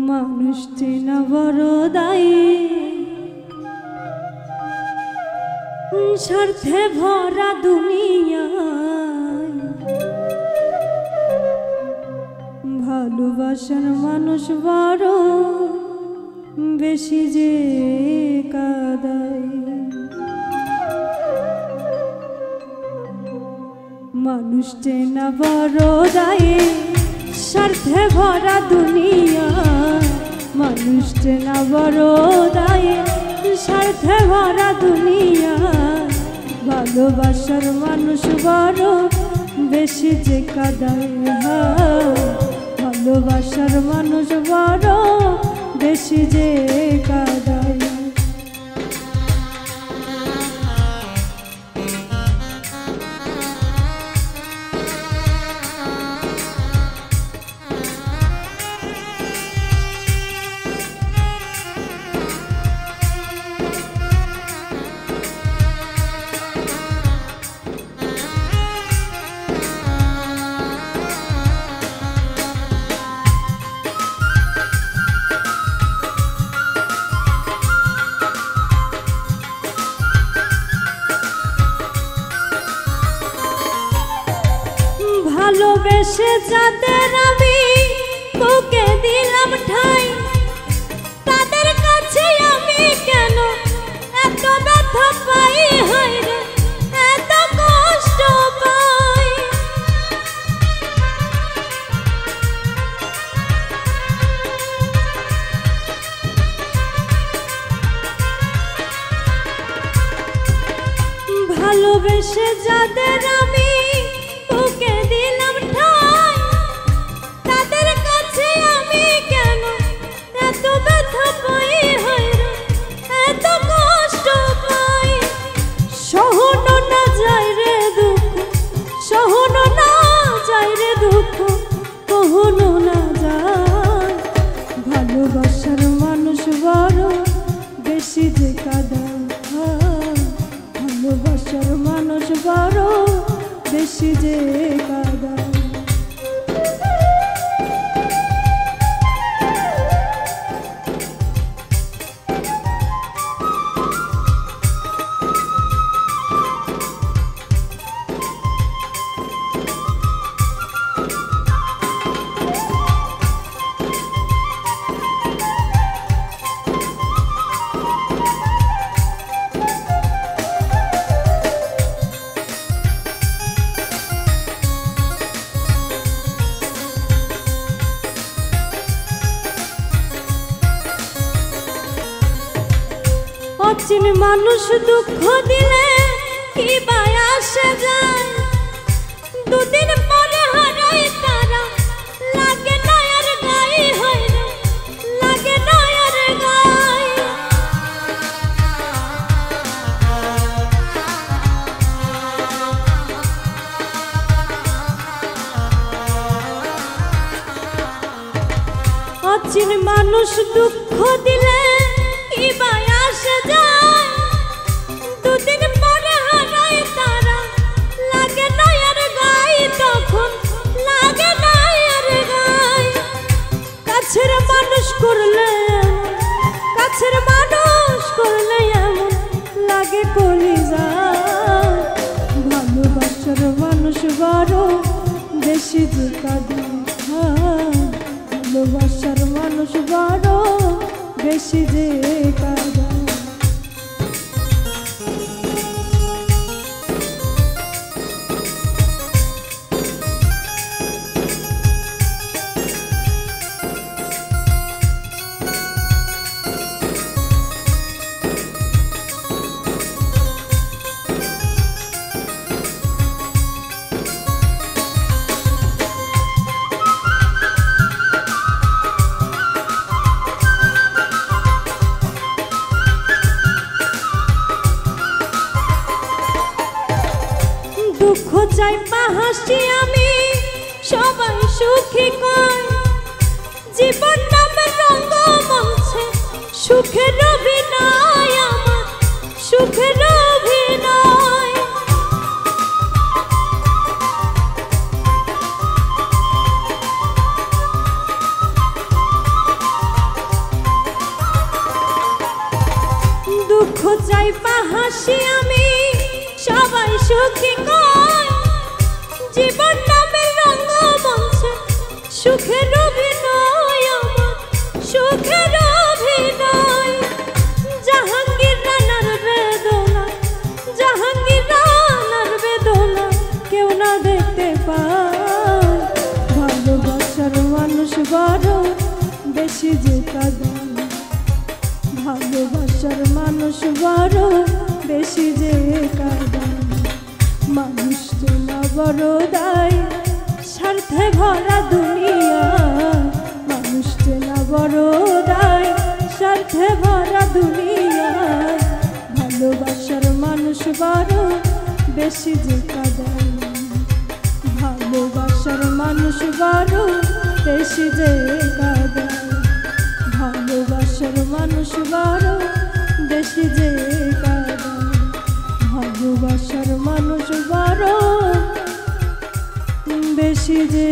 মানুষটি না বড় দায়ী, স্বার্থে ভরা দুনিয়ায় ভালোবাসার মানুষ বড় বেশি যে কাঁদায়। মানুষটি না বড় দায়ী, স্বার্থে ভরা দুনিয়া। মানুষটি না বড় দায়ী, স্বার্থে ভরা দুনিয়া। ভালোবাসার মানুষ বড় বেশি যে কাঁদায়। ভালোবাসার মানুষ বড় বেশি যে কাঁদায়। ভালোবেসে যাদের আমি বুকে দিলাম ঠাই, তাদের কাছে আমি কেন এত ব্যথা পাই? হায় রে, এত কষ্ট পাই। ভালোবেসে যাদের আমি বুকে দিলাম ঠাই, তাদের কাছে আমি কেন এত ব্যথা পাই? হায় রে, এত কষ্ট পাই। সহনো না যায় রে দুঃখ, সহনো না যায় রে দুঃখ, কহনো না যায়। ভালোবাসার মানুষ বড় বেশি যে কাঁদায়। ভালোবাসার মানুষ বড় বেশি যে কাঁদায়। অচিন মানুষ দুঃখ দিলে কি বায় আসে যায়? দুদিন পরে হারাই তারা, লাগে না আর গায়ে। হয় রে, লাগে না আর গায়ে। অচিন মানুষ দুঃখ দিলে কি বায় আসে যায়? দুদিন পরে হারাই তারা, লাগে না আর গায়ে। তখন লাগে না আর গায়ে। কাছের মানুষ করলে, কাছের মানুষ করলে এমন লাগে কলিজায়। ভালোবাসার মানুষ বড় বেশি যে কাঁদায়। ভালোবাসার মানুষ বড় বেশি যে কাঁদায়। দুঃখ চাই হাসি আমি সবাই সুখী কয়। জীবন নামের রঙ্গমঞ্চে সুখের অভিনয়, আমার সুখের অভিনয়। কি কয় জীবন নামের রঙ্গমঞ্চে সুখের অভিনয় আমার সুখের অভিনয় জাহাঙ্গীর রানার বেদনা জাহাঙ্গীর রানার বেদনা কেউ না দেখতে পায় ভালোবাসার মানুষ বড় বেশি যে কাঁদায় ভালোবাসার মানুষ বড় বেশি যে কাঁদায় মানুষ চেনা বড় দায় স্বার্থে ভরা দুনিয়া মানুষ চেনা বড় দায় স্বার্থে ভরা দুনিয়া ভালোবাসার মানুষ বড় বেশি যে কাঁদায় ভালোবাসার মানুষ বড় বেশি যে কাঁদায় ভালোবাসার মানুষ বড় বেশি যে কাঁদায় ভালোবাসার মানুষ বড় বেশি যে